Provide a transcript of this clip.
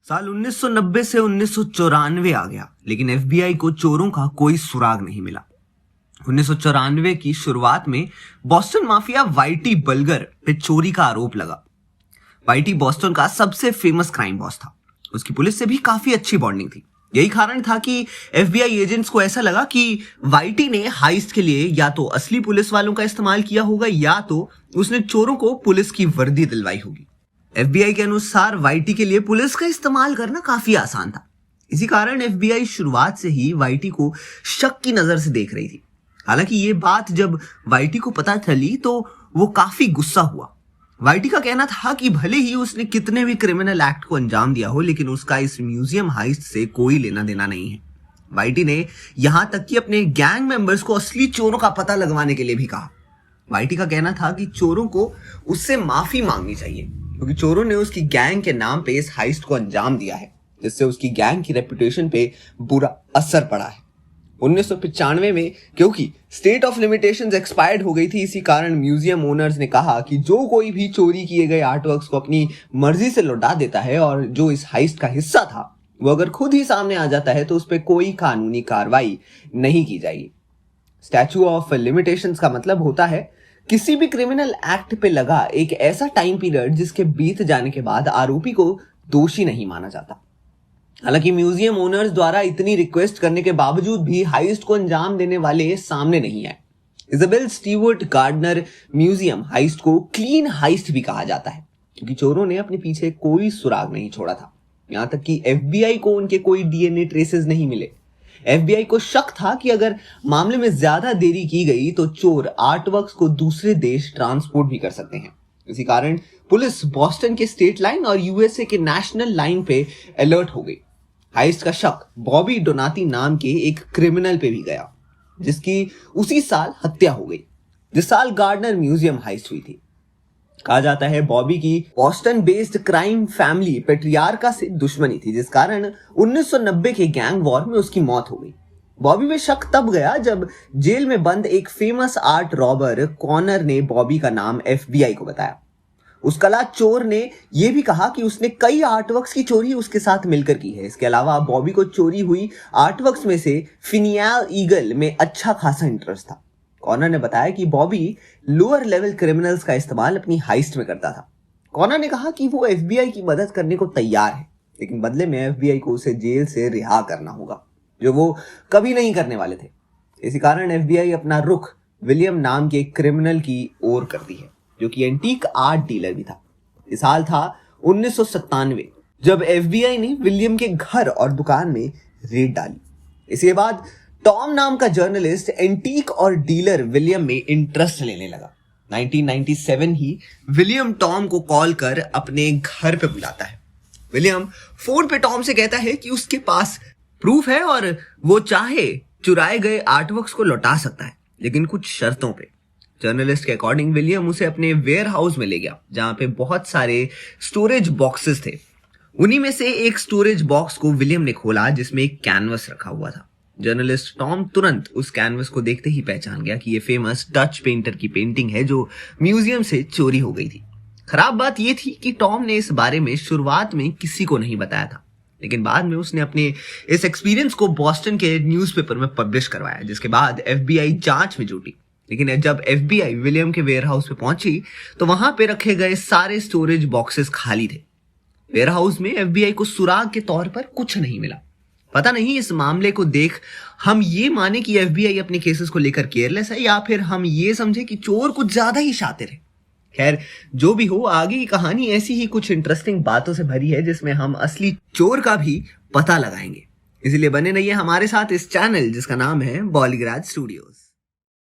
साल 1990 से 1994 आ गया, लेकिन एफबीआई को चोरों का कोई सुराग नहीं मिला। 1994 की शुरुआत में बॉस्टन माफिया वाइटी बल्गर पे चोरी का आरोप लगा। वाइटी बॉस्टन का सबसे फेमस क्राइम बॉस था। उसकी पुलिस से भी काफी अच्छी बॉन्डिंग थी। यही कारण था कि एफबीआई एजेंट्स को ऐसा लगा कि वाइटी ने हाइस्ट के लिए या तो असली पुलिस वालों का इस्तेमाल किया होगा या तो उसने चोरों को पुलिस की वर्दी दिलवाई होगी। एफबीआई के अनुसार वाइटी के लिए पुलिस का इस्तेमाल करना काफी आसान था। इसी कारण एफबीआई शुरुआत से ही वाइटी को शक की नजर से देख रही थी। हालांकि ये बात जब वाइटी को पता चली तो वो काफी गुस्सा हुआ। वाइटी का कहना था कि भले ही उसने कितने भी क्रिमिनल एक्ट को अंजाम दिया हो, लेकिन उसका इस म्यूजियम हाइस्ट से कोई लेना देना नहीं है। वाइटी ने यहां तक कि अपने गैंग मेंबर्स को असली चोरों का पता लगवाने के लिए भी कहा। वाइटी का कहना था कि चोरों को उससे माफी मांगनी चाहिए, क्योंकि चोरों ने उसकी गैंग के नाम पे इस हाइस्ट को अंजाम दिया है, जिससे उसकी गैंग की रेपुटेशन पे बुरा असर पड़ा है। 1995 में क्योंकि स्टेट ऑफ लिमिटेशंस एक्सपायर्ड हो गई थी, इसी कारण म्यूजियम ओनर्स ने कहा कि जो कोई भी चोरी किए गए आर्टवर्क्स को अपनी मर्जी से लौटा देता है और जो इस हाइस्ट का हिस्सा था वो अगर खुद ही सामने आ जाता है तो उस पर कोई कानूनी कार्रवाई नहीं की जाएगी। स्टैच्यू ऑफ लिमिटेशंस का मतलब होता है किसी भी क्रिमिनल एक्ट पे लगा एक ऐसा टाइम पीरियड जिसके बीत जाने के बाद आरोपी को दोषी नहीं माना जाता। हालांकि म्यूजियम ओनर्स द्वारा इतनी रिक्वेस्ट करने के बावजूद भी हाइस्ट को अंजाम देने वाले सामने नहीं आए। Isabel Stewart Gardner museum heist को क्लीन हाइस्ट भी कहा जाता है, क्योंकि चोरों ने अपने पीछे कोई सुराग नहीं छोड़ा था। यहां तक कि एफबीआई को उनके कोई डीएनए ट्रेसेस नहीं मिले। एफबीआई को शक था कि अगर मामले में ज्यादा देरी की गई तो चोर आर्टवर्क्स को दूसरे देश ट्रांसपोर्ट भी कर सकते हैं। इसी कारण पुलिस बॉस्टन के स्टेट लाइन और यूएसए के नेशनल लाइन पे अलर्ट हो गई। हाइस्ट का शक बॉबी डोनाती नाम के एक क्रिमिनल पे भी गया, जिसकी उसी साल हत्या हो गई जिस साल गार्डनर म्यूजियम हाइस्ट हुई थी। कहा जाता है बॉबी की बॉस्टन बेस्ड क्राइम फैमिली पेट्रियार्का से दुश्मनी थी, जिस कारण 1990 के गैंग वॉर में उसकी मौत हो गई। बॉबी में शक तब गया जब जेल में बंद एक फेमस आर्ट रॉबर कॉनर ने बॉबी का नाम एफबीआई को बताया। उस कला चोर ने यह भी कहा कि उसने कई आर्टवर्क्स की चोरी उसके साथ मिलकर की है। इसके अलावा बॉबी को चोरी हुई आर्टवर्क्स में से फिनियल ईगल में अच्छा खासा इंटरेस्ट था। कॉनर ने बताया कि बॉबी लोअर लेवल क्रिमिनल्स का इस्तेमाल अपनी हाइस्ट में करता था। कॉनर ने कहा कि वो एफबीआई की मदद करने को तैयार है, लेकिन बदले में एफबीआई को उसे जेल से रिहा करना होगा, जो वो कभी नहीं करने वाले थे। इसी कारण एफबीआई अपना रुख विलियम नाम के क्रिमिनल की ओर करती है, जो कि एंटीक आर्ट डीलर भी था। इस साल था 1997 जब एफबीआई ने विलियम के घर और दुकान में रेड डाली। इसके बाद टॉम नाम का जर्नलिस्ट एंटीक और डीलर विलियम में इंटरेस्ट लेने लगा। 1997 ही विलियम टॉम को कॉल कर अपने घर पे बुलाता है। विलियम फोन पे टॉम से कहता है कि उसके पास प्रूफ है और वो चाहे चुराए गए आर्टवर्क्स को लौटा सकता है, लेकिन कुछ शर्तों पे। जर्नलिस्ट के अकॉर्डिंग विलियम उसे अपने वेयर हाउस में ले गया, जहां पे बहुत सारे स्टोरेज बॉक्सेस थे। उन्हीं में से एक स्टोरेज बॉक्स को विलियम ने खोला, जिसमें एक कैनवस रखा हुआ था। जर्नलिस्ट टॉम तुरंत उस कैनवस को देखते ही पहचान गया कि ये फेमस डच पेंटर की पेंटिंग है जो म्यूजियम से चोरी हो गई थी। खराब बात यह थी कि टॉम ने इस बारे में शुरुआत में किसी को नहीं बताया था, लेकिन बाद में उसने अपने इस एक्सपीरियंस को बॉस्टन के न्यूज़पेपर में पब्लिश करवाया, जिसके बाद एफबीआई जांच में जुटी। लेकिन जब एफबीआई विलियम के वेयरहाउस पे पहुंची तो वहां पे रखे गए सारे स्टोरेज बॉक्सेस खाली थे। वेयरहाउस में एफबीआई को सुराग के तौर पर कुछ नहीं मिला। पता नहीं इस मामले को देख हम ये माने कि एफबीआई अपने केसेस को लेकर केयरलेस है, या फिर हम ये समझे कि चोर कुछ ज्यादा ही शातिर है। खैर, जो भी हो, आगे की कहानी ऐसी ही कुछ इंटरेस्टिंग बातों से भरी है, जिसमें हम असली चोर का भी पता लगाएंगे। इसलिए बने रहिए हमारे साथ इस चैनल जिसका नाम है बॉलीग्राज स्टूडियोज।